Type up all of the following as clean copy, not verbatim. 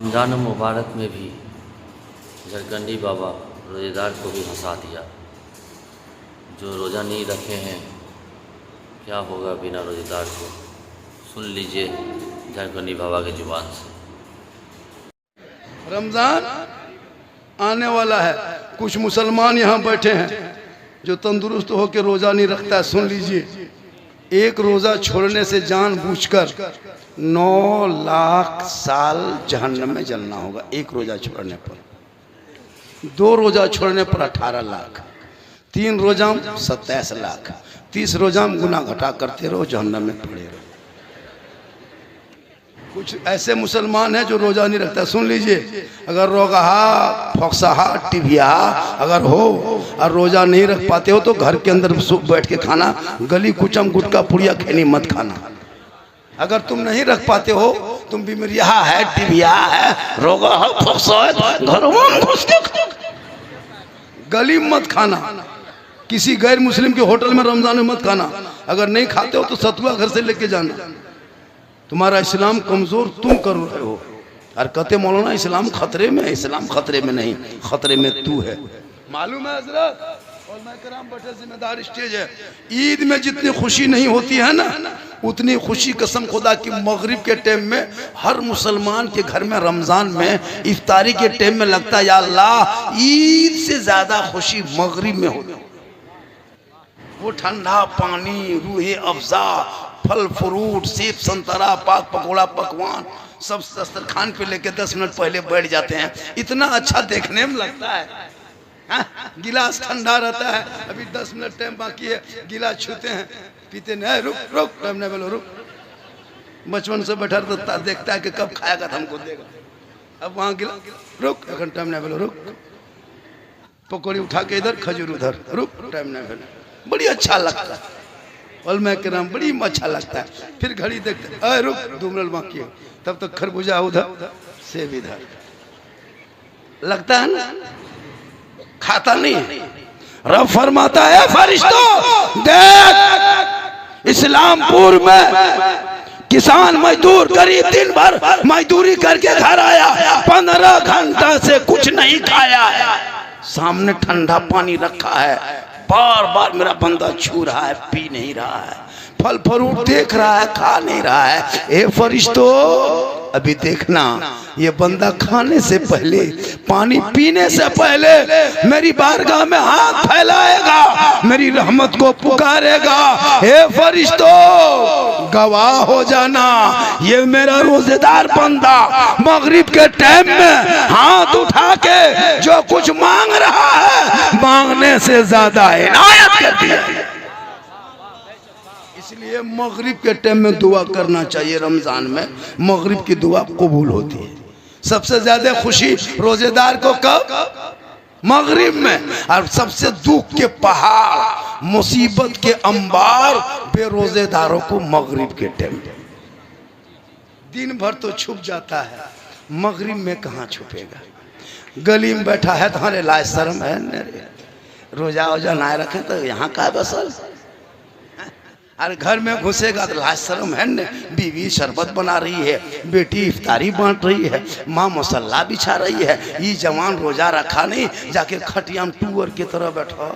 रमज़ान मुबारक में भी झारखंडी बाबा रोज़ेदार को भी हंसा दिया। जो रोज़ा नहीं रखे हैं क्या होगा बिना रोज़ेदार को, सुन लीजिए झारखंडी बाबा की ज़ुबान से। रमज़ान आने वाला है, कुछ मुसलमान यहाँ बैठे हैं जो तंदुरुस्त होकर रोज़ा नहीं रखता है। सुन लीजिए, एक रोज़ा छोड़ने से जानबूझकर 9 लाख साल जहन्नम में जलना होगा। एक रोज़ा छोड़ने पर, 2 रोज़ा छोड़ने पर 18 लाख, 3 रोज़ा 27 लाख, 30 रोज़ा गुनाह घटा करते रहो, जहन्नम में पड़े रहो। कुछ ऐसे मुसलमान हैं जो रोज़ा नहीं रखता। सुन लीजिए, अगर रोगाहा, फोक्साहा, टिबिया अगर हो और रोज़ा नहीं रख पाते हो तो घर के अंदर बैठ के खाना, गली कुचम गुटका पुड़िया खैनी मत खाना। अगर तुम नहीं रख पाते हो, तुम बीमारिया है, टिबिया है, रोगा है, फोक्सा है, घरों में घुस के गली मत खाना। किसी गैर मुस्लिम के होटल में रमजान में मत खाना। अगर नहीं खाते हो तो सतुआ घर से लेके जाना। तुम्हारा इस्लाम कमजोर तुम कर रहे हो। और कहते मौलाना इस्लाम खतरे में है। इस्लाम खतरे में नहीं, खतरे में तू है। मालूम है हजरत, और मैं कराम बैठे जिम्मेदार स्टेज है। ईद में जितनी खुशी नहीं होती है ना, उतनी खुशी कसम खुदा की मगरिब के टाइम में हर मुसलमान के घर में रमजान में इफ्तारी के टाइम में लगता है या अल्लाह, ईद से ज्यादा खुशी मगरिब में होती। वो ठंडा पानी, रूहे अफ़ज़ा, फल फ्रूट, सेब संतरा, पाक पकौड़ा, पकवान सब दस्तरखान पे लेके 10 मिनट पहले बैठ जाते हैं। इतना अच्छा देखने में लगता है। गिलास ठंडा रहता है, अभी 10 मिनट टाइम बाकी है, गिलास छूते हैं, पीते नहीं, रुक रुक टाइम नहीं बोलो, रुक। बचपन से बैठा रहता, देखता है कि कब खाएगा तो हमको देगा। अब वहाँ गिलास, रुक, एक टाइम नहीं बोलो, रुक। पकौड़ी उठा के इधर, खजूर उधर, रुक, टाइम नहीं बोलो। बड़ी अच्छा लगता है। और मैं कह रहा हूँ बड़ी अच्छा लगता है। फिर घड़ी देखते, अरे रुक, 2 मिनट बाकी है, तब तक खरबूजा उधर, सेब इधर। लगता है ना, खाता नहीं। रब फरमाता है, फरिश्तों देख, इस्लामपुर में किसान मजदूर गरीब दिन भर मजदूरी करके घर आया, 15 घंटा से कुछ नहीं खाया, सामने ठंडा पानी रखा है, बार बार मेरा बंदा छू रहा है, पी नहीं रहा है, फल फ्रूट देख रहा है, खा नहीं रहा है। ए फरिश्तों, अभी देखना, ये बंदा खाने से पहले, पानी पीने से पहले मेरी बारगाह में हाथ फैलाएगा, मेरी रहमत को पुकारेगा। हे फरिश्तों, गवाह हो जाना, ये मेरा रोजेदार बंदा मगरिब के टाइम में हाथ उठा के जो कुछ मांग रहा है, मांगने से ज्यादा इनायत कर दिया। इसलिए मगरिब के टाइम में दुआ करना चाहिए। रमजान में मगरिब की दुआ कबूल होती है। सबसे ज्यादा खुशी रोजेदार को कब? मगरिब में। और सबसे दुख के पहाड़, मुसीबत के अंबार बेरोजेदारों को मगरिब के टाइम। दिन भर तो छुप जाता है, मगरिब में कहाँ छुपेगा? गली में बैठा है, तुम्हारे लाज शर्म है, रोजा वोजा ना रखे तो यहाँ का बसल। अरे घर में घुसेगा तो लाज शर्म है न। बीवी शरबत बना रही है, बेटी इफ्तारी बांट रही है, माँ मसल्ला बिछा रही है, ये जवान रोजा रखा नहीं, जाके खटिया में टूअर की तरह बैठा,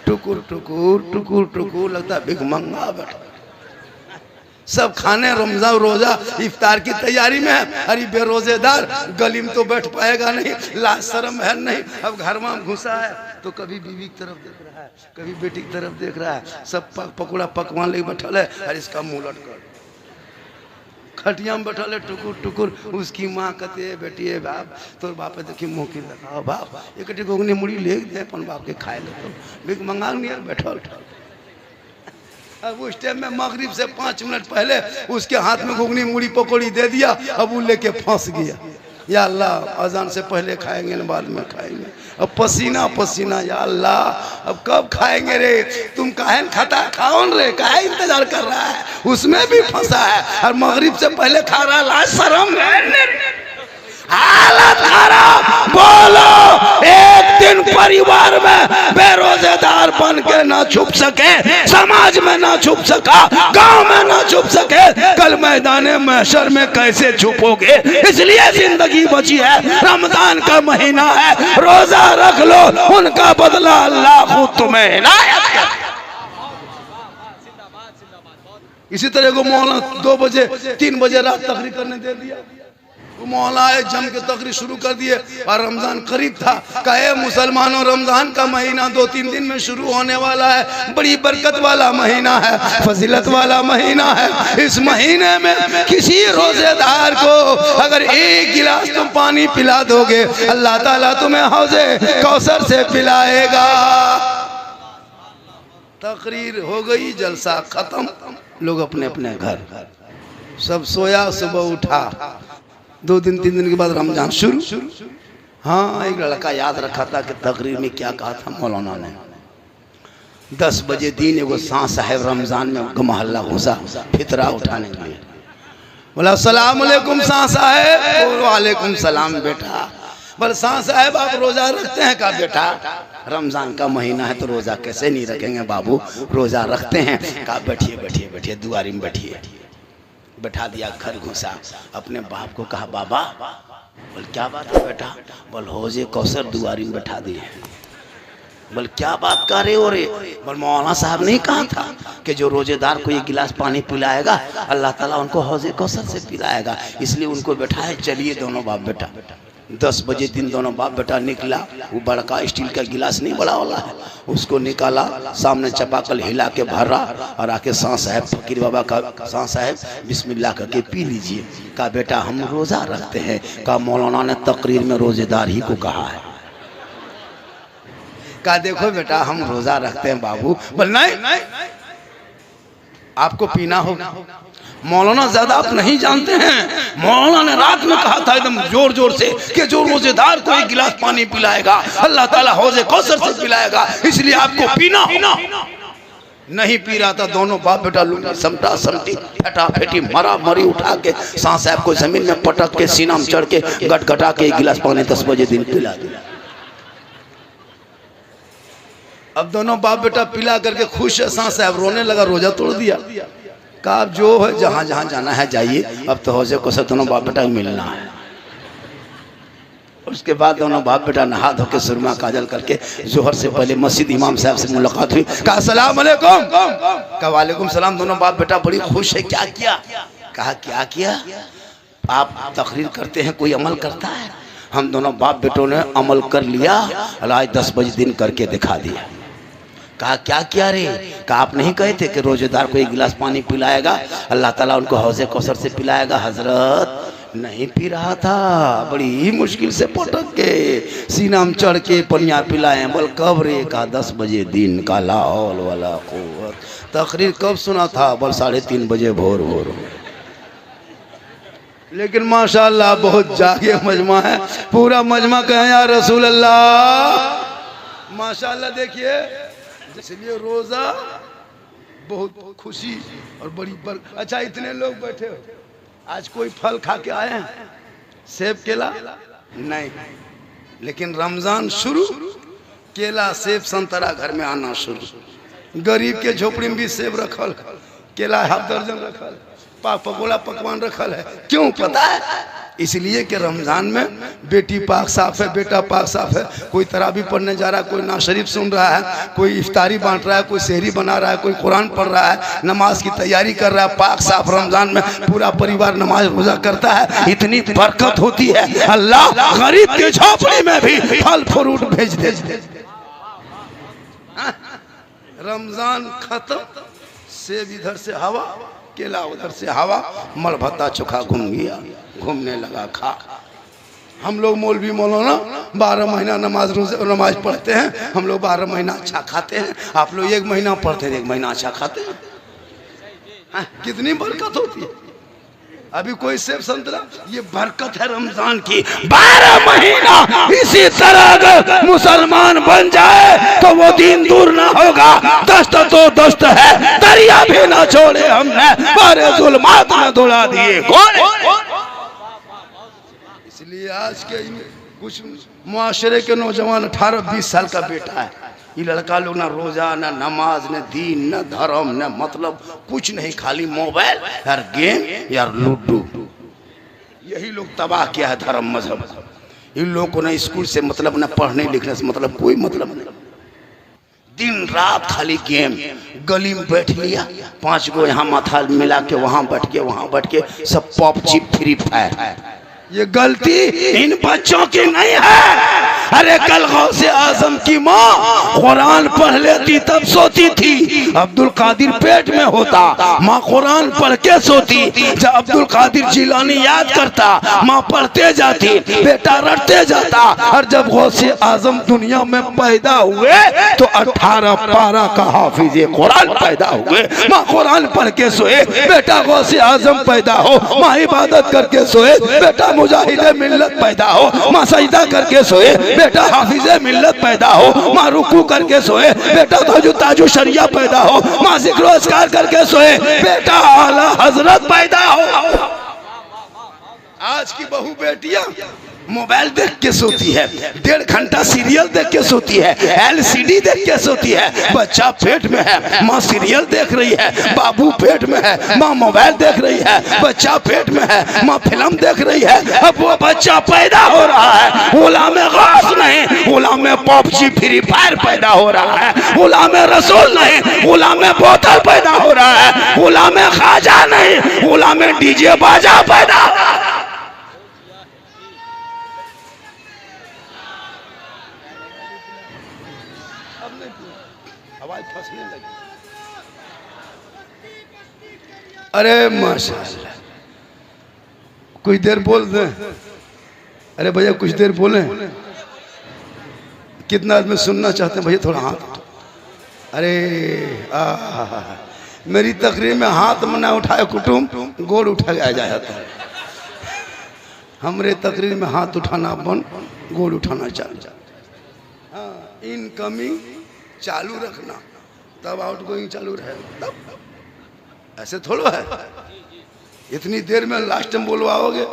टुकुर टुकुर टुकुर टुकुर, लगता है भिखमंगा बैठा। सब खाने रमजान रोजा इफ्तार की तैयारी में है। अरे बेरोजेदार गली में तो बैठ पाएगा नहीं, लाज शर्म है नहीं। अब घर में घुसा है तो कभी बीवी की तरफ देख रहा है, कभी बेटी की तरफ देख रहा है, सब पकौड़ा पकवान लेके बैठल है। अरे इसका मुंह लटकर खटिया में बैठल है, टुकुर टुकुर। उसकी माँ कहती है, बेटी है बाप, तो बाप देखी मुँह की लगाओ बाप, एक घुगनी मुड़ी ले दे अपन बाप के खाए ले, तो भीख मंगा नहीं बैठल। अब उस टाइम में मगरिब से 5 मिनट पहले उसके हाथ में घुगनी मुड़ी पकौड़ी दे दिया, अब वो लेके फंस गया। या अल्लाह, अजान से पहले खाएंगे न बाद में खाएंगे। अब पसीना पसीना, या अल्लाह अब कब खाएंगे रे? तुम काहे खाता, कौन रे, काहे इंतजार कर रहा है? उसमें भी फंसा है और मगरिब से पहले खा रहा है। लाज शर्म है, हालत खराब। बोलो, एक दिन परिवार में बेरोजगार बन के ना छुप सके, समाज में ना छुप सका, गांव में ना छुप सके, कल मैदान महशर में कैसे छुपोगे? इसलिए जिंदगी बची है, रमजान का महीना है, रोजा रख लो, उनका बदला अल्लाह खुद तुम्हें इनायत करे। इसी तरह को मौलाना 2 बजे 3 बजे रात तकरीर करने दे दिया। वो मौलाना जम के तकरीर शुरू कर दिए और रमजान करीब था। कहे मुसलमानों, रमजान का महीना 2-3 दिन में शुरू होने वाला है, बड़ी बरकत वाला महीना है, फजीलत वाला महीना है। इस महीने में किसी रोजेदार को अगर 1 गिलास तुम पानी पिला दोगे, अल्लाह ताला तुम्हें हौजे कौसर से पिलाएगा। तकरीर हो गई, जलसा खत्म, लोग अपने अपने घर, सब सोया, सुबह उठा, 2 दिन 3 दिन के बाद रमजान शुरू। हाँ, एक लड़का याद रखा था कि तकरीर में क्या कहा था मौलाना ने। 10 बजे दिन एगो शाह साहब रमजान में मोहल्ला घुसा फितरा उठाने के लिए। बोला अस्सलाम वालेकुम शाह साहब। वालेकुम सलाम बेटा। बोले शाह साहब आप रोजा रखते हैं? कहा बेटा रमजान का महीना है तो रोजा कैसे नहीं रखेंगे बाबू, रोजा रखते हैं। कहा बैठिए बैठिए बैठिए, दुआरी में बैठिए। बैठा दिया, घर घुसा, अपने बाप को कहा बाबा। बोल क्या बात है बेटा? बोल हौजे कौसर दुआरी में बैठा दिए। बोल क्या बात कर रहे हो रे? बोल मौलाना साहब नहीं कहा था कि जो रोजेदार को 1 गिलास पानी पिलाएगा अल्लाह ताला उनको हौजे कौसर से पिलाएगा, इसलिए उनको बैठाए। चलिए दोनों बाप बेटा। 10 बजे दिन दोनों बाप बेटा निकला। वो बड़का स्टील का गिलास नहीं बड़ा वाला है, उसको निकाला, सामने चपाकल हिला के भरा और आके शाह साहब फकीर बाबा का, शाह साहब बिस्मिल्लाह करके पी लीजिए। कहा बेटा हम रोजा रखते हैं। कहा मौलाना ने तकरीर में रोजेदार ही को कहा है। कहा देखो बेटा हम रोजा रखते हैं बाबू। बोल नहीं, आपको पीना होगा। मौलाना ज्यादा आप नहीं जानते हैं, मौलाना ने रात में कहा था एकदम जोर जोर से कि जो रोजेदार को 1 गिलास पानी पिलाएगा अल्लाह ताला हौजे कौसर से पिलाएगा, इसलिए आपको पीना होगा। नहीं पी रहा था, दोनों बाप बेटा लुंगी समटा समटी फटा फेटी मरा मरी उठा के शाह साहब को जमीन में पटक के सीना में चढ़ के गटगटा के 1 गिलास पानी 10 बजे दिन पिला दिया। अब दोनों बाप बेटा पिला करके खुश है। शाह साहब रोने लगा, रोजा तोड़ दिया। कहा जो है जहां जहां जाना है जाइए, अब तो हौजे को सब दोनों बाप बेटा मिलना है। उसके बाद दोनों बाप बेटा नहा धो के सुरमा काजल करके जोहर से पहले मस्जिद इमाम साहब से मुलाकात हुई। कहा अस्सलाम वालेकुम। कहा वालेकुम सलाम। दोनों बाप बेटा बड़ी खुश है। क्या किया? कहा क्या किया? आप तकरीर करते हैं, कोई अमल करता है? हम दोनों बाप बेटों ने अमल कर लिया, आज 10 बजे दिन करके दिखा दिया। कहा क्या किया रे? कहा आप नहीं कहे थे कि रोजेदार को 1 गिलास पानी पिलाएगा अल्लाह ताला उनको हौजे कौसर से पिलाएगा? हजरत नहीं पी रहा था, बड़ी मुश्किल से पटक के सीना में चढ़ के पनिया पिलाए। बोल कब रे? कहा 10 बजे दिन का। ला हौल वला कुव्वत। तकरीर कब सुना था? बोल 3:30 बजे भोर भोर। लेकिन माशाअल्लाह बहुत जागे मजमा है, पूरा मजमा कहे या रसूल अल्लाह। माशाअल्लाह देखिए, इसलिए रोजा बहुत खुशी और बड़ी अच्छा इतने लोग बैठे हो, आज कोई फल खा के आए हैं? सेब केला नहीं, लेकिन रमजान शुरू, केला सेब संतरा घर में आना शुरू। गरीब के झोपड़ी में भी सेब रखल, केला 1/2 दर्जन रखल, पकोड़ा पकवान रखल है। क्यों पता है? इसलिए कि रमजान में बेटी पाक साफ है, बेटा पाक साफ है। कोई तरावी पढ़ने जा रहा है, कोई ना शरीफ सुन रहा है, कोई इफ्तारी बांट रहा है, कोई सहरी बना रहा है, कोई कुरान पढ़ रहा है, नमाज की तैयारी कर रहा है। पाक साफ रमजान में पूरा परिवार नमाज रोजा करता है, इतनी बरकत होती है। अल्लाह गरीब के झोपड़ी में भी फल फ्रूट भेज दे। रमजान खत्म, सेब इधर से हवा, केला उधर से हवा, मर भत्ता चोखा घूम गया, घूमने लगा खा। हम लोग मौलवी मौलाना 12 महीना नमाज पढ़ते हैं, हम लोग 12 महीना अच्छा खाते हैं। आप लोग 1 महीना पढ़ते हैं, 1 महीना अच्छा खाते हैं। कितनी बरकत होती है। अभी कोई सेब संतरा, ये बरकत है रमजान की। 12 महीना इसी तरह अगर मुसलमान बन जाए तो वो दिन दूर ना होगा। दस्त तो दस्त है, दरिया भी ना छोड़े हमने, बारे जुल्मात न दौड़ा दिए। इसलिए आज के कुछ मुआशरे के नौजवान 18-20 साल का बेटा है, ये लड़का लोग ना रोजा ना नमाज न दीन न धर्म न मतलब कुछ नहीं, खाली मोबाइल यार गेम यार लूडो, यही लोग तबाह किया है धर्म मजहब। इन लोगों को ना स्कूल से मतलब न पढ़ने लिखने से मतलब कोई मतलब नहीं, दिन रात खाली गेम। गली में बैठ लिया 5 गो यहाँ माथा मिला के वहाँ बैठ के सब पबजी फ्री फायर। ये गलती इन बच्चों की नहीं है। अरे कल गौसे आजम की माँ कुरान पढ़ लेती तब सोती थी, अब्दुल कादिर पेट में होता माँ कुरान पढ़ के सोती। जब अब्दुल कादिर जिलानी याद करता माँ पढ़ते जाती, बेटा रटते जाता। और जब गौसे आजम दुनिया में पैदा हुए तो 18 पारा का हाफिज कुरान पैदा हुए। माँ कुरान पढ़ के सोए, बेटा गौसे आजम पैदा हो। माँ इबादत करके सोए, बेटा मुजाहिदे मिल्लत पैदा हो। माँ सजदा करके सोए, बेटा हाफिजे मिल्लत पैदा हो। माँ रुकू करके सोए, बेटा ताजु शरिया पैदा हो। माँ जिक्र अस्कार करके सोए, बेटा आला हजरत पैदा हो। आज की बहू बेटियां मोबाइल देख के सोती है, 1.5 घंटा सीरियल देख के सोती है, LCD देख के सोती है। बच्चा पेट में है, माँ सीरियल देख रही है। बाबू पेट में है, माँ मोबाइल देख रही है। बच्चा पेट में है, माँ फिल्म देख रही है। अब वो बच्चा पैदा हो रहा है, गुलाम गौस नहीं, गुलाम पबजी फ्री फायर पैदा हो रहा है। गुलाम रसूल नहीं, गुलाम बोतल पैदा हो रहा है। गुलाम खाजा नहीं, गुलाम डीजे बाजा पैदा हो रहा है। आवाज फंसने लगी। अरे माशाल्लाह, कुछ देर बोल दे। अरे भैया कुछ देर बोले। कितना आदमी सुनना चाहते हैं भैया? थोड़ा हाथ उठाओ। अरे मेरी तकरीर में हाथ में ना उठाए कुटुम, गोड़ उठा के आ जाता है। हमरे तकरीर में हाथ उठाना बंद, गोड़ उठाना चालू। हाँ, इनकमिंग चालू रखना, तब आउट गोइंग चालू रहे। तब ऐसे थोड़ा है, इतनी देर में लास्ट में बोलवाओगे।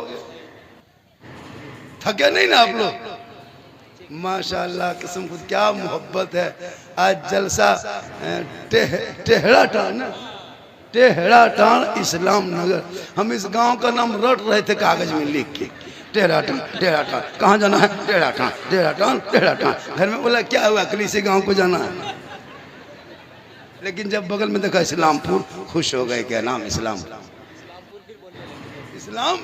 थके नहीं ना आप लोग? माशाल्लाह किस्म खुद क्या मोहब्बत है। आज जलसा टेहड़ा टान, टेहड़ा टान इस्लाम नगर। हम इस गांव का नाम रट रहे थे कागज में लिख के, टेढ़ा टान टेढ़ा टान। कहाँ जाना है? टेढ़ा टान टेढ़ा टान टेढ़ा टान। घर में बोला क्या हुआ, कली से गांव को जाना है। लेकिन जब बगल में देखा इस्लामपुर, खुश हो गए। क्या नाम? इस्लाम इस्लाम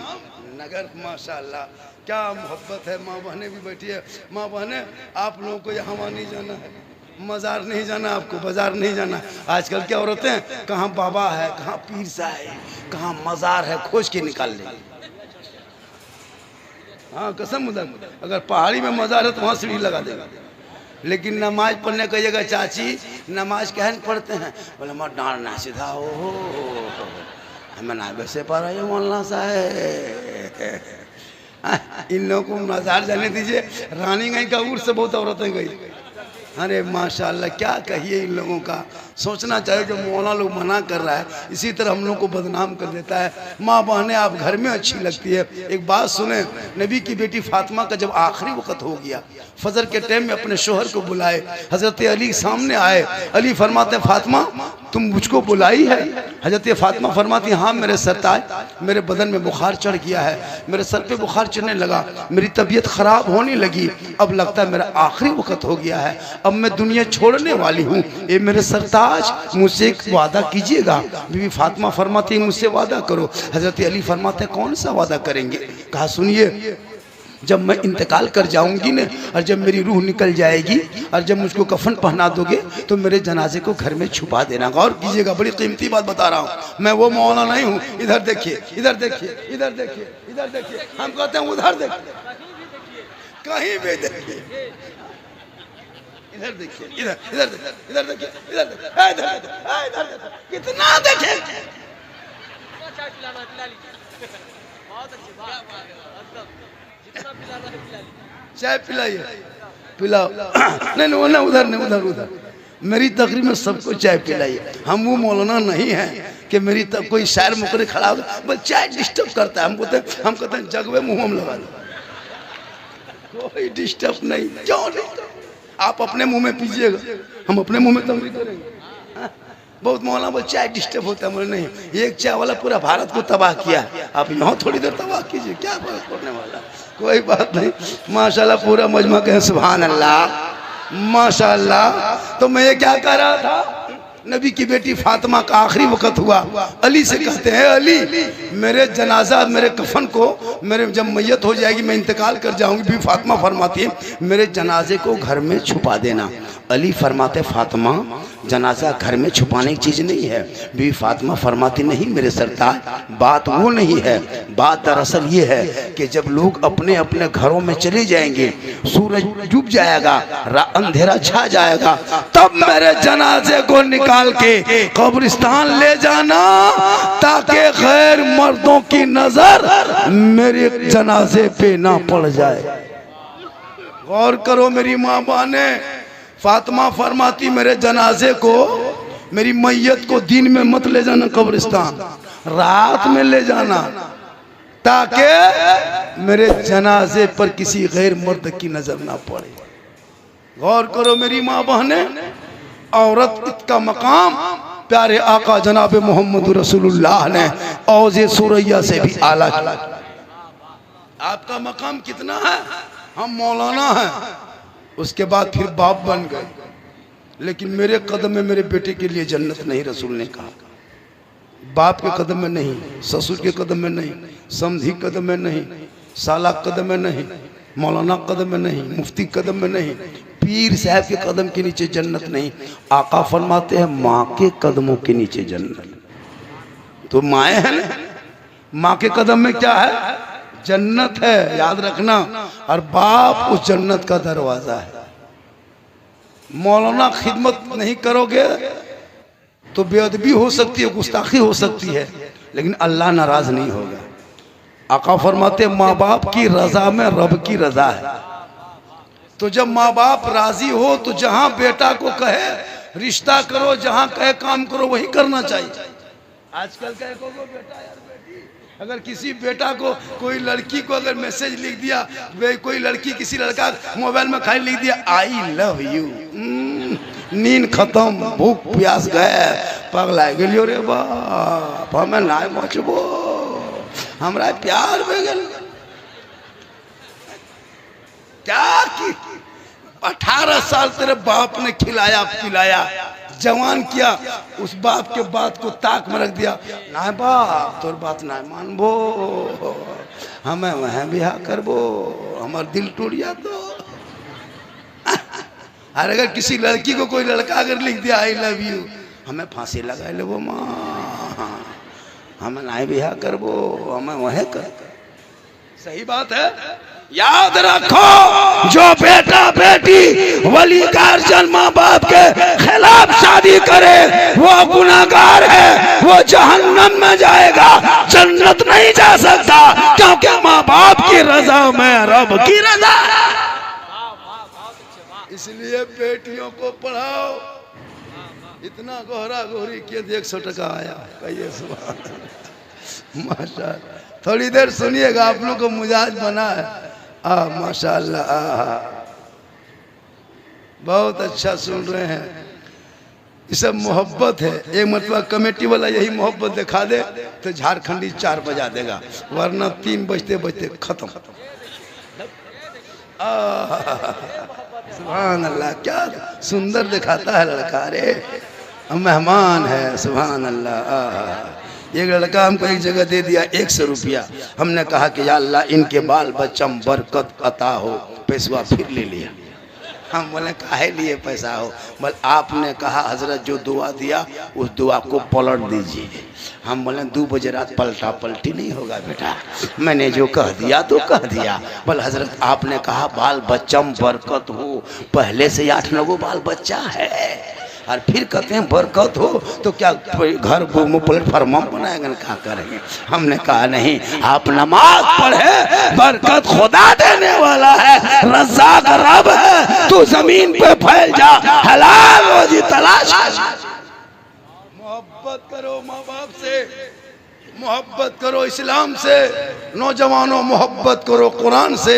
नगर। माशाल्लाह क्या मोहब्बत है। माँ बहनें भी बैठी है। माँ बहनें, आप लोगों को यहाँ वहाँ नहीं जाना है, मज़ार नहीं जाना, आपको बाजार नहीं जाना। आजकल क्या औरतें हैं, कहाँ बाबा है, कहाँ पीर साहब है, कहाँ मज़ार है, खोज के निकाल ले। हाँ कसम उधर, अगर पहाड़ी में मज़ार है तो वहाँ सीढ़ी लगा देगा। लेकिन नमाज पढ़ने कहिएगा चाची नमाज कहन पढ़ते हैं, बोले मैं डांटना सीधा हो हमें ना वैसे पा रहा मौलाना साहब। इन लोगों को मज़ार जाने दीजिए। रानी गई का उर्स से बहुत औरतें गई। अरे माशाल्लाह क्या कहिए इन लोगों का। सोचना चाहिए जो मौलाना लोग मना कर रहा है, इसी तरह हम लोग को बदनाम कर देता है। माँ बहनें आप घर में अच्छी लगती है। एक बात सुने, नबी की बेटी फातिमा का जब आखिरी वक्त हो गया, फजर के टाइम में अपने शोहर को बुलाए, हजरत अली सामने आए। अली फरमाते फातिमा तुम मुझको बुलाई है? हजरत फातिमा फरमाती हाँ मेरे सरताज, मेरे बदन में बुखार चढ़ गया है, मेरे सर पे बुखार चढ़ने लगा, मेरी तबीयत खराब होने लगी, अब लगता है मेरा आखिरी वक्त हो गया है, अब मैं दुनिया छोड़ने वाली हूँ। ये मेरे सरताज मुझसे एक वादा कीजिएगा। बीवी फातिमा फरमाती मुझसे वादा करो। हजरत अली फरमाते कौन सा वादा करेंगे? कहा सुनिए, जब मैं इंतकाल कर जाऊंगी ना, और जब मेरी रूह निकल जाएगी, और जब मुझको कफन पहना दोगे तो मेरे जनाजे को घर में छुपा देना। गौर कीजिएगा, बड़ी कीमती बात बता रहा हूँ मैं, वो मौलाना नहीं हूँ। इधर देखिए, इधर देखिए, इधर देखिए, इधर देखिए। हम कहते हैं उधर देखिए, कहीं भी देखिए, इधर देखिए, इधर इधर देखिए, इधर देखिए, इधर देखिए, इधर देखिए, कितना देखें। चाय पिलाइए, पिलाओ। नहीं नहीं उधर नहीं, उधर उधर। मेरी तकरीर में सबको चाय पिलाइए। हम वो मौलाना नहीं हैं कि मेरी तब कोई शायर मुकरे खड़ा हो बस चाय डिस्टर्ब करता है। हम कहते हैं जगवे मुँह हम लगा दो। कोई डिस्टर्ब नहीं, क्यों नहीं? आप अपने मुंह में पीजिएगा, हम अपने मुंह में तमरी करेंगे। हाँ? बहुत मौलाना बोल चाय डिस्टर्ब होता है, बोले नहीं, एक चाय वाला पूरा भारत को तबाह किया, आप यहाँ थोड़ी देर तबाह कीजिए, क्या फर्क पड़ने वाला, कोई बात नहीं। माशाल्लाह पूरा मजमा कहे सुभान अल्लाह माशाल्लाह। तो मैं ये क्या कह रहा था, नबी की बेटी फातिमा का आखिरी वक्त हुआ, अली से कहते हैं अली मेरे जनाजा, मेरे कफन को, मेरे जब मैयत हो जाएगी, मैं इंतकाल कर जाऊंगी, बीवी फातिमा फरमाती है मेरे जनाजे को घर में छुपा देना। अली फरमाते फातिमा जनाजा घर में छुपाने की चीज़ नहीं है। बीवी फातिमा फरमाती नहीं मेरे सरताज, बात वो नहीं है, बात दरअसल ये है कि जब लोग अपने अपने घरों में चले जाएंगे, सूरज डूब जाएगा, अंधेरा छा जाएगा, तब मेरे जनाजे को निकाल के कब्रिस्तान ले जाना ताकि गैर मर्दों की नजर मेरे जनाजे पे ना पड़ जाए। गौर करो मेरी माँ बहने, फातिमा फरमाती मेरे जनाजे को, मेरी मैयत को दिन में मत ले जाना कब्रिस्तान, रात में ले जाना ताकि मेरे जनाजे पर किसी गैर मर्द की नजर ना पड़े। गौर करो मेरी माँ बहने, औरत का मकाम प्यारे आका जनाब मोहम्मद रसूलुल्लाह ने औज़े सुरैया से भी आला किया। आपका मकाम कितना है, हम मौलाना हैं, उसके बाद फिर बाप बन गए, लेकिन मेरे कदम में मेरे बेटे के लिए जन्नत नहीं, रसूल ने कहा। बाप के कदम में नहीं, ससुर के कदम में नहीं, समधी कदम में नहीं, साला कदम में नहीं, मौलाना कदम में नहीं, मुफ्ती कदम में नहीं, पीर साहब के कदम के नीचे जन्नत नहीं। आका फरमाते हैं माँ के कदमों के नीचे जन्नत। तो माएँ हैं ना, माँ के कदम में क्या है, जन्नत है, याद रखना। और बाप उस जन्नत का दरवाजा है। मौलाना खिदमत नहीं करोगे तो बेअदबी हो सकती है, गुस्ताखी हो सकती है, लेकिन अल्लाह नाराज नहीं होगा। आका फरमाते माँ बाप की रजा में रब की रजा है। तो जब माँ बाप राजी हो तो जहां बेटा को कहे रिश्ता करो, जहां कहे काम करो, वही करना चाहिए। आजकल कहे को बेटा यार बेटी, अगर किसी बेटा को कोई लड़की को अगर मैसेज लिख दिया, कोई लड़की किसी लड़का मोबाइल में खाली लिख दिया आई लव यू, नींद खत्म, भूख प्यास गए, पगला गलियो रे बाप, हमें ना पहुंचबो, हमरा प्यार में गल क्या की 18 साल तेरे बाप ने खिलाया पिलाया, जवान किया, उस बाप के बात को ताक में रख दिया, ना बाप तोर बात ना मानबो, हमें वह ब्याह करबो, हमार दिल टूट जा। तो अरे अगर किसी लड़की को कोई लड़का अगर लिख दिया आई लव यू, हमें फांसी लगा लेबो माँ, हमें ना ब्याह करबो, हमें वह कर। सही बात है। याद रखो जो बेटा बेटी वली गार्जियन माँ बाप के खिलाफ शादी करे वो गुनाहगार है, वो जहन्नम में जाएगा, जन्नत नहीं जा सकता, क्योंकि माँ बाप की रजा में रब की रजा। इसलिए बेटियों को पढ़ाओ। इतना गोहरा गोहरी किए 100 टका आया, कहिए सुभान माशाअल्लाह। थोड़ी देर सुनिएगा, आप लोग को मिजाज बना है। माशाअल्लाह, बहुत अच्छा सुन रहे हैं। ये सब मोहब्बत है। एक मतलब कमेटी वाला यही मोहब्बत दिखा दे तो झारखंडी 4 बजा देगा, वरना 3 बजते बजते खत्म। सुभान अल्लाह, क्या सुंदर दिखाता है लड़का, रे मेहमान है। सुभान अल्लाह। एक लड़का हमको एक जगह दे दिया 100 रुपया, हमने कहा कि या अल्लाह इनके बाल बच्चा में बरकत अता हो, पैसा फिर ले लिया। हम बोले काहे लिए पैसा हो, बोले आपने कहा हजरत जो दुआ दिया उस दुआ को पलट दीजिए। हम बोले 2 बजे रात पलटा पलटी नहीं होगा बेटा, मैंने जो कह दिया तो कह दिया। बोले हजरत आपने कहा बाल बच्चा में बरकत हो, पहले से 8-9 बाल बच्चा है, और फिर कहते हैं बरकत हो, तो क्या घर प्लेटफार्म बनाएंगे, क्या करेंगे। हमने कहा नहीं, आप नमाज पढ़े, बरकत खुदा देने वाला है, रज़्ज़ाक़ रब है, तू जमीन पे फैल जा, हलाल रोजी तलाश। मोहब्बत करो माँ बाप से, मोहब्बत करो इस्लाम से, नौजवानों मोहब्बत करो कुरान से,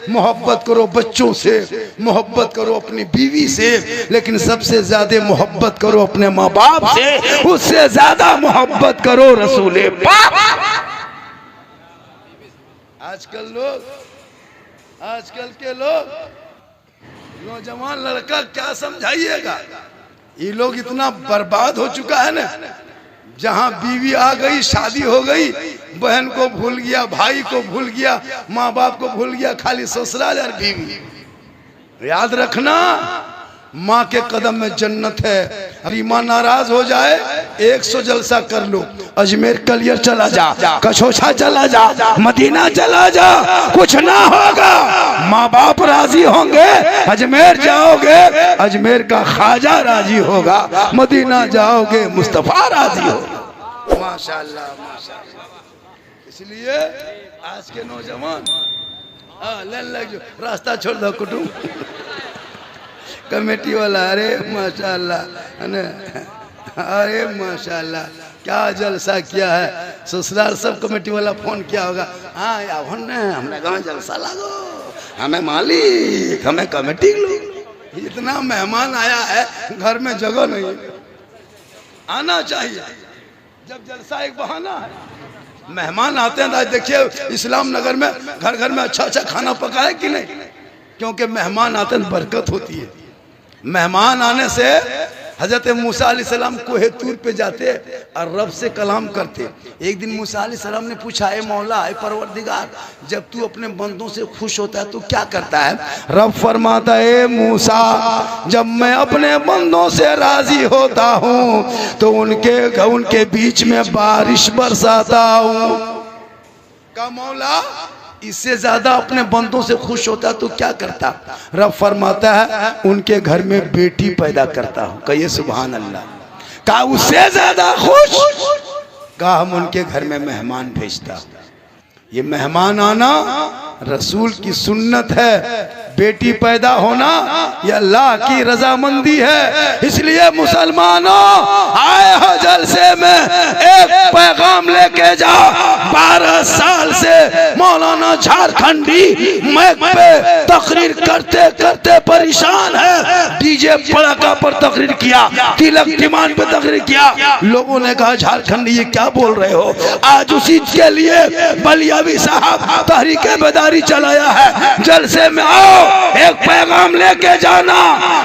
मोहब्बत करो बच्चों से, मोहब्बत करो अपनी बीवी से, लेकिन सबसे ज्यादा मोहब्बत करो अपने माँ बाप से, उससे ज्यादा मोहब्बत करो रसूल पाक। आजकल के लोग नौजवान लड़का क्या समझाइएगा, ये लोग इतना बर्बाद हो चुका है ना, जहां बीवी आ गई, शादी हो गई, बहन को भूल गया, भाई को भूल गया, माँ बाप को भूल गया, खाली ससुराल और बीवी। याद रखना, माँ के कदम में जन्नत है। अभी माँ नाराज हो जाए 100 जलसा कर लो, अजमेर कलियर चला जा, कछोछा चला जा, मदीना चला जा, कुछ ना होगा। माँ बाप राजी होंगे, अजमेर जाओगे अजमेर का ख्वाजा राजी होगा, मदीना जाओगे मुस्तफा राजी होगा। माशाल्लाह माशाल्लाह। इसलिए आज के नौजवान लग जो रास्ता छोड़ दो कुटुंब कमेटी वाला, अरे माशाल्लाह, अरे माशाल्लाह क्या जलसा किया है। ससुराल सब कमेटी वाला फोन किया होगा, हाँ यार हमारे गाँव जलसा लागो, हमें मालिक, हमें कमेटी लोग। इतना मेहमान आया है, घर में जगह नहीं, आना चाहिए। जब जलसा एक बहाना है, मेहमान आते हैं। देखिए इस्लाम नगर में घर घर में अच्छा अच्छा खाना पका है कि नहीं, क्योंकि मेहमान आते हैं, बरकत होती है। मेहमान आने से हजरत मूसा अलैहिस्सलाम कोहे तूर पे जाते और रब से कलाम करते। एक दिन मूसा अलैहिस्सलाम ने पूछा, ए मौला, ए परवरदिगार, जब तू अपने बंदों से खुश होता है तो क्या करता है? रब फरमाता है, ए मूसा, जब मैं अपने बंदों से राजी होता हूँ तो उनके बीच में बारिश बरसाता हूँ। का मौला इससे ज्यादा अपने बंदों से खुश होता तो क्या करता? रब फरमाता है, उनके घर में बेटी पैदा करता हूं। कहिए सुभान अल्लाह। का उससे ज्यादा खुश? का हम उनके घर में मेहमान भेजता। ये मेहमान आना रसूल की सुन्नत है। बेटी पैदा होना ये अल्लाह की रजामंदी है। इसलिए मुसलमानों, आए हो जलसे में, एक पैगाम लेके जाओ। 12 साल से मौलाना झारखंडी मैक पे तकरीर करते करते परेशान है। डीजे पड़ाका पर तकरीर किया, तिलक डिमांड पे तकरीर किया। लोगों ने कहा, झारखंडी ये क्या बोल रहे हो? आज उसी के लिए बलियावी साहब तहरीके बेदारी चलाया है। जलसे में आओ, एक पैगाम लेके जाना।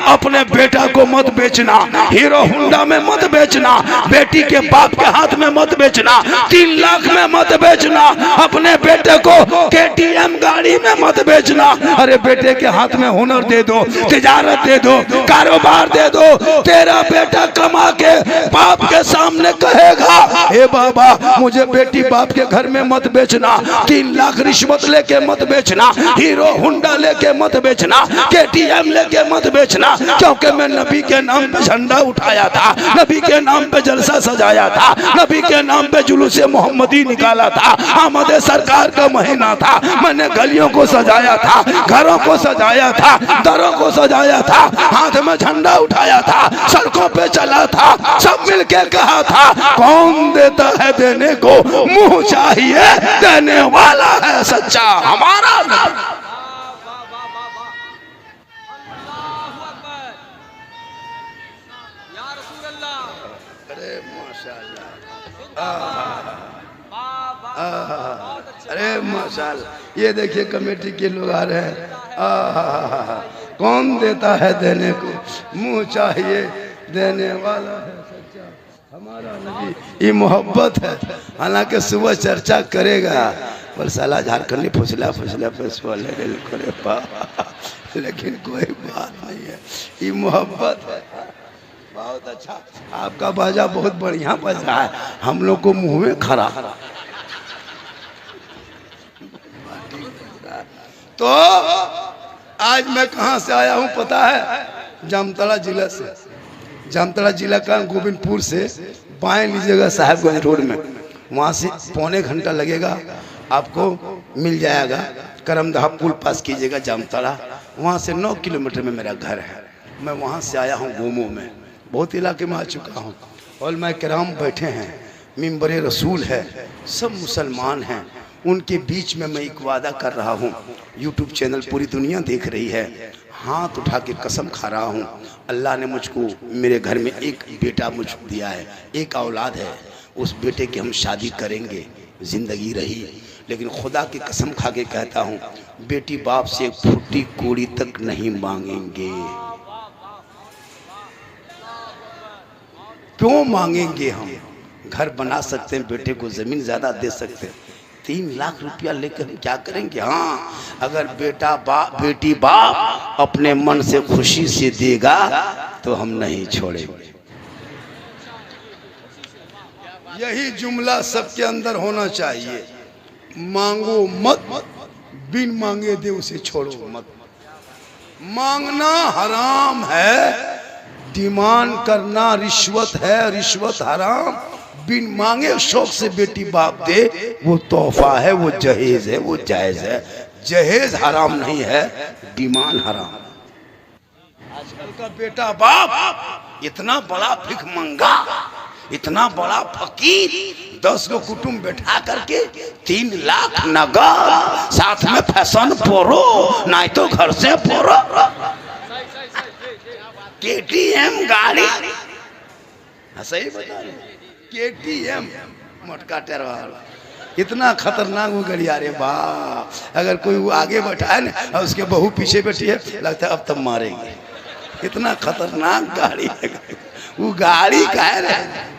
अपने बेटा को मत बेचना, हीरो हुंडा में मत बेचना, बेटी के बाप के हाथ में मत बेचना, 3 लाख में मत बेचना, अपने बेटे को KTM गाड़ी में मत बेचना। अरे बेटे के हाथ में हुनर दे दो, तिजारत दे दो, कारोबार दे दो। तेरा बेटा कमा के बाप के सामने कहेगा, हे बाबा मुझे बेटी बाप के घर में मत बेचना, 3 लाख रिश्वत लेके मत बेचना, हीरो हुंडा लेके मत बेचना, KTM लेके मत बेचना, क्योंकि मैं नबी के नाम पे झंडा उठाया था, नबी के नाम पे जलसा सजाया था, नबी के नाम पे जुलूस मोहम्मदी निकाला था। आमद सरकार का महीना था, मैंने गलियों को सजाया था, घरों को सजाया था, दरों को सजाया था, हाथ में झंडा उठाया था, सड़कों पे चला था। सब मिलके कहा था, कौन देता है देने को, मुंह चाहिए देने वाला है सच्चा हमारा नाम। अरे माशाल्लाह, ये देखिए कमेटी के लोग आ रहे हैं। कौन देता है देने को, मुंह चाहिए देने वाला है सच्चा हमारा नबी। ये मोहब्बत है। हालांकि सुबह चर्चा करेगा, पर साला झारखंडी फुसला फुसला लेकिन कोई बात नहीं है, ये मोहब्बत है। बहुत अच्छा, आपका बाजा बहुत बढ़िया बज रहा है, हम लोग को मुंह में खरा। तो आज मैं कहां से आया हूं पता है? जामताड़ा जिला से। जामताड़ा जिला का गोविंदपुर से बाएं लीजिएगा साहेबगंज रोड में, वहां से पौने घंटा लगेगा, आपको मिल जाएगा। करमदहा पुल पास कीजिएगा जामताड़ा, वहां से 9 किलोमीटर में मेरा घर है। मैं वहां से आया हूं घूमो में, बहुत इलाके में आ चुका हूँ। और मैं किराम बैठे हैं, मिंबर रसूल है, सब मुसलमान हैं। उनके बीच में मैं एक वादा कर रहा हूँ, यूट्यूब चैनल पूरी दुनिया देख रही है, हाथ उठा के कसम खा रहा हूँ, अल्लाह ने मुझको मेरे घर में एक बेटा मुझको दिया है, एक औलाद है, उस बेटे की हम शादी करेंगे, ज़िंदगी रही। लेकिन खुदा की कसम खा के कहता हूँ, बेटी बाप से एक फुट्टी कौड़ी तक नहीं मांगेंगे। क्यों मांगेंगे? हम घर बना सकते हैं, बेटे को ज़मीन ज़्यादा दे सकते हैं, 3 लाख रुपया लेकर हम क्या करेंगे? हाँ, अगर बेटी बाप अपने मन से खुशी से देगा तो हम नहीं छोड़ेंगे। यही जुमला सबके अंदर होना चाहिए, मांगो मत, बिन मांगे दे उसे छोड़ो मत। मांगना हराम है, डिमांड करना रिश्वत है, रिश्वत हराम। बिन मांगे शौक से बेटी बाप दे, वो तोहफा है, वो जहेज है, वो जायज है। जहेज हराम नहीं है, डिमांड हराम। आजकल का बेटा बाप इतना बड़ा भिख मंगा, इतना बड़ा फकीर, 10 लोग कुटुंब बैठा करके 3 लाख नगद, साथ में फैशन पोरो, नहीं तो घर से पोरो, KTM गाड़ी। सही बता रहे, KTM मोटका टेरवाल, इतना खतरनाक वो गाड़ी। अरे बाप, अगर कोई वो आगे बैठा है ना और उसके बहू पीछे बैठी है, लगता है अब तब मारेंगे। इतना खतरनाक गाड़ी है वो। गाड़ी का है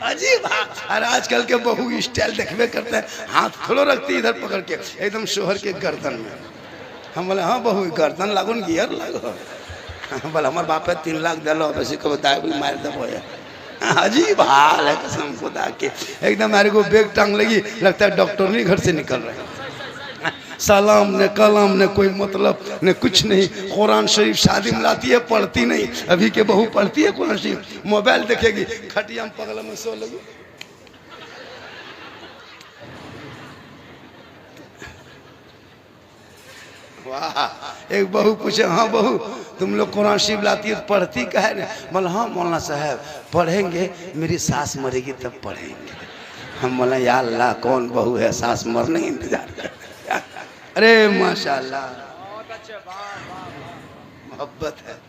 अजीब। और आजकल के बहू स्टाइल देखबे करते हैं, हाथ थोड़ा रखती इधर पकड़ के एकदम शोहर के गर्दन में। हम बोले हाँ बहू गर्दन लागो न गियर लागो। बोले हमारे बाप 3 लाख दिलो, वैसे को बताया भी मार दबो। अजीब हाल है कसम खुदा के, एकदम मेरे को बेग टांग लगी, लगता है डॉक्टर नहीं घर से निकल रहे। सलाम ने कलाम ने कोई मतलब ने कुछ नहीं। कुरान शरीफ शादी में लाती है, पढ़ती नहीं। अभी के बहू पढ़ती है कुरान शरीफ, मोबाइल देखेगी, खटिया में पगला में सो लगी। वाह। एक बहू पूछे, हाँ बहू तुम लोग कुरान शरीफ लाती है, पढ़ती का है ना? बोला हाँ मौलाना साहब पढ़ेंगे, मेरी सास मरेगी तब पढ़ेंगे। हम बोला या अल्लाह, कौन बहू है सास मरने का इंतजार कर। अरे माशाल्लाह, मोहब्बत है।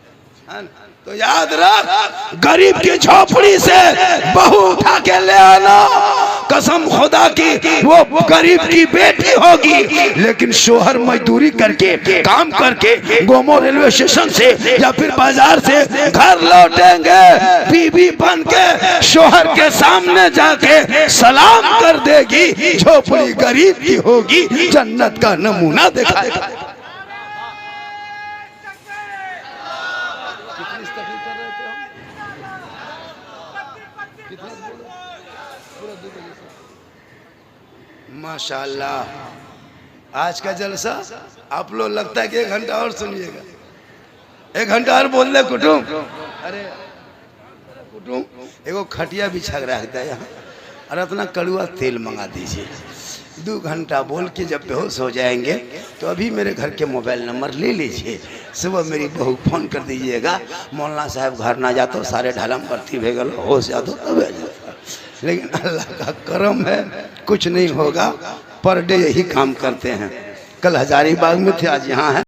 तो याद रख, गरीब की झोपड़ी से बहू उठा के ले आना, कसम खुदा की वो गरीब की बेटी होगी, लेकिन शोहर मजदूरी करके काम करके गोमो रेलवे स्टेशन से या फिर बाजार से घर लौटेंगे, बीबी बन के शोहर के सामने जाके सलाम कर देगी। झोपड़ी गरीब की होगी, जन्नत का नमूना दिखाएगा। माशाल्लाह, आज का जलसा आप लोग लगता है कि 1 घंटा और सुनिएगा। 1 घंटा और बोल दे कुटुम। अरे कुटुम एगो खटिया बिछा रखता है यहाँ, और इतना कड़ुआ तेल मंगा दीजिए। 2 घंटा बोल के जब बेहोश हो जाएंगे तो अभी मेरे घर के मोबाइल नंबर ले लीजिए, सुबह मेरी बहू फोन कर दीजिएगा, मौलाना साहब घर ना जातो सारे ढालम करती भेगल होश जातो तब आ जाता। लेकिन अल्लाह का करम है, कुछ नहीं होगा, पर डे यही काम करते हैं। कल हजारीबाग में थे, आज यहाँ है।